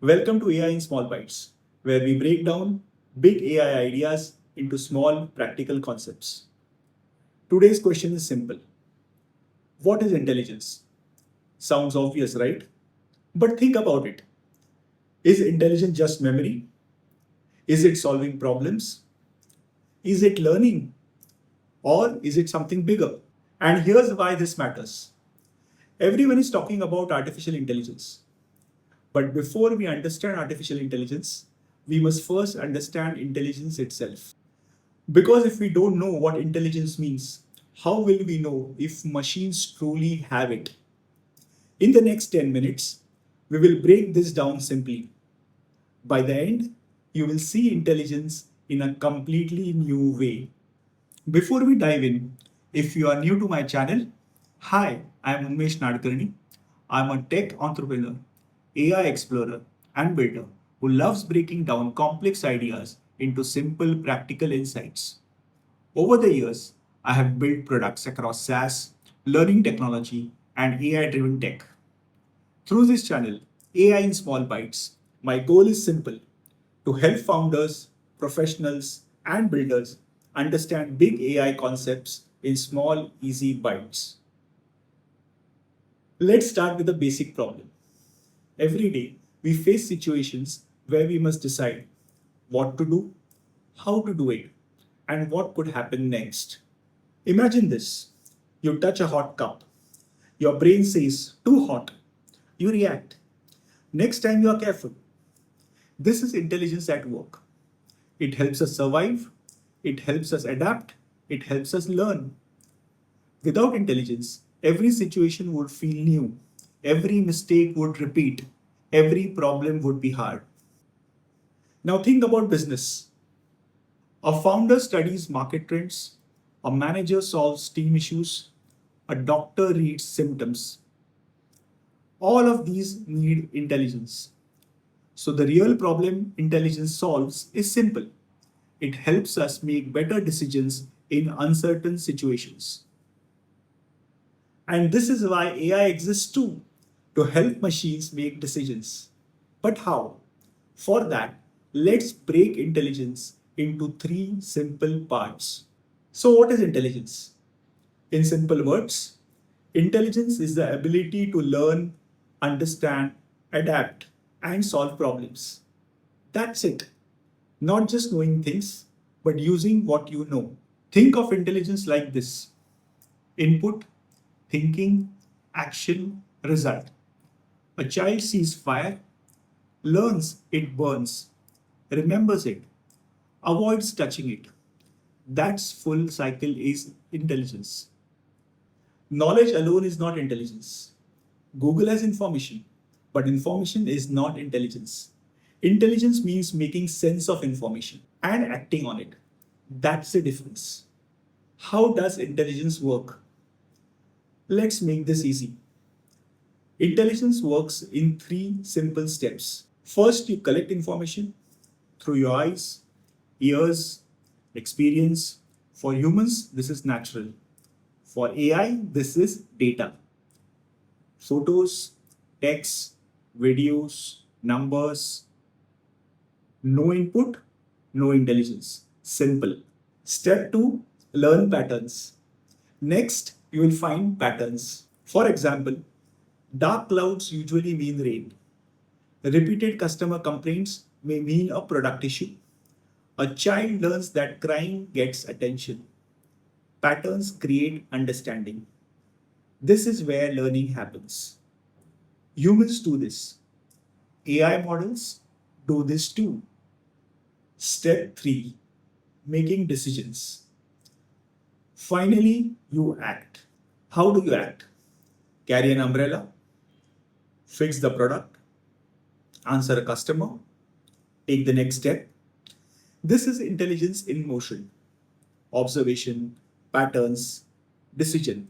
Welcome to AI in Small Bytes, where we break down big AI ideas into small, practical concepts. Today's question is simple. What is intelligence? Sounds obvious, right? But think about it. Is intelligence just memory? Is it solving problems? Is it learning? Or is it something bigger? And here's why this matters. Everyone is talking about artificial intelligence. But before we understand artificial intelligence, we must first understand intelligence itself. Because if we don't know what intelligence means, how will we know if machines truly have it? In the next 10 minutes, we will break this down simply. By the end, you will see intelligence in a completely new way. Before we dive in, if you are new to my channel, hi, I am Unmesh Nadkarni. I am a tech entrepreneur, AI explorer, and builder who loves breaking down complex ideas into simple, practical insights. Over the years, I have built products across SaaS, learning technology, and AI driven tech. Through this channel, AI in Small Bytes, my goal is simple to help founders, professionals, and builders understand big AI concepts in small, easy bites. Let's start with a basic problem. Every day, we face situations where we must decide what to do, how to do it, and what could happen next. Imagine this. You touch a hot cup. Your brain says, too hot. You react. Next time you are careful. This is intelligence at work. It helps us survive. It helps us adapt. It helps us learn. Without intelligence, every situation would feel new. Every mistake would repeat. Every problem would be hard. Now think about business. A founder studies market trends. A manager solves team issues. A doctor reads symptoms. All of these need intelligence. So the real problem intelligence solves is simple. It helps us make better decisions in uncertain situations. And this is why AI exists too, to help machines make decisions. But how? For that, let's break intelligence into three simple parts. So, what is intelligence? In simple words, intelligence is the ability to learn, understand, adapt, and solve problems. That's it. Not just knowing things, but using what you know. Think of intelligence like this: input, thinking, action, result. A child sees fire, learns it burns, remembers it, avoids touching it. That's full cycle is intelligence. Knowledge alone is not intelligence. Google has information, but information is not intelligence. Intelligence means making sense of information and acting on it. That's the difference. How does intelligence work? Let's make this easy. Intelligence works in three simple steps. First, you collect information through your eyes, ears, experience. For humans, this is natural. For AI, this is data. Photos, text, videos, numbers. No input, no intelligence. Simple. Step 2, learn patterns. Next, you will find patterns. For example, dark clouds usually mean rain. Repeated customer complaints may mean a product issue. A child learns that crying gets attention. Patterns create understanding. This is where learning happens. Humans do this. AI models do this too. Step 3, making decisions. Finally, you act. How do you act? Carry an umbrella, fix the product, answer a customer, take the next step. This is intelligence in motion. Observation, patterns, decision.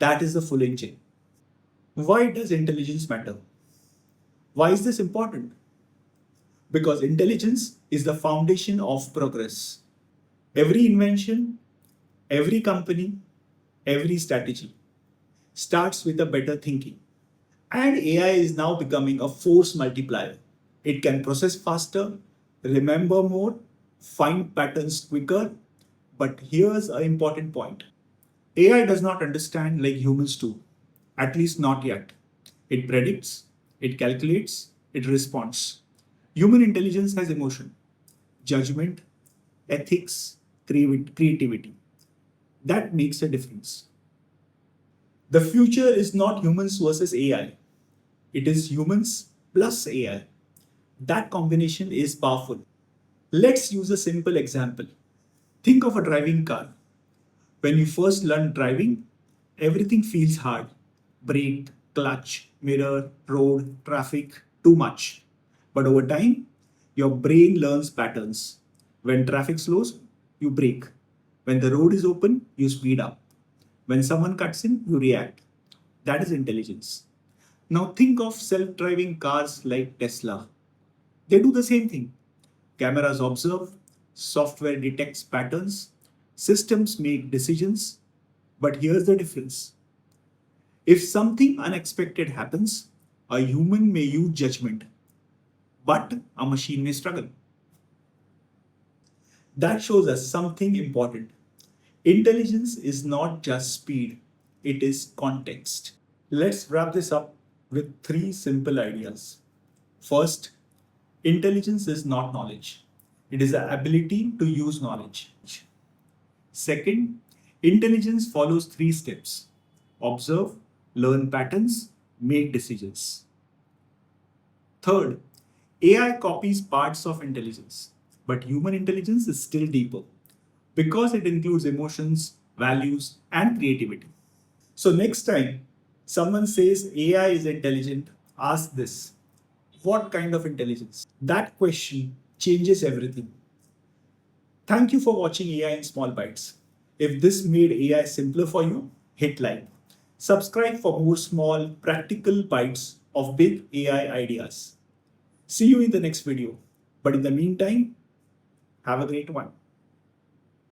That is the full engine. Why does intelligence matter? Why is this important? Because intelligence is the foundation of progress. Every invention, every company, every strategy starts with a better thinking. And AI is now becoming a force multiplier. It can process faster, remember more, find patterns quicker. But here's an important point: AI does not understand like humans do, at least not yet. It predicts, it calculates, it responds. Human intelligence has emotion, judgment, ethics, creativity. That makes a difference. The future is not humans versus AI, it is humans plus AI. That combination is powerful. Let's use a simple example. Think of a driving car. When you first learn driving, everything feels hard: brake, clutch, mirror, road, traffic, too much. But over time, your brain learns patterns. When traffic slows, you brake. When the road is open, you speed up. When someone cuts in, you react. That is intelligence. Now think of self driving cars like Tesla. They do the same thing. Cameras observe, software detects patterns, systems make decisions. But here's the difference: if something unexpected happens, a human may use judgment, but a machine may struggle. That shows us something important. Intelligence is not just speed, it is context. Let's wrap this up with three simple ideas. First, intelligence is not knowledge, it is the ability to use knowledge. Second, intelligence follows three steps: observe, learn patterns, make decisions. Third, AI copies parts of intelligence, but human intelligence is still deeper because it includes emotions, values, and creativity. So, next time someone says AI is intelligent, ask this: what kind of intelligence? That question changes everything. Thank you for watching AI in Small Bites. If this made AI simpler for you, hit like. Subscribe for more small, practical bites of big AI ideas. See you in the next video. But in the meantime, have a great one.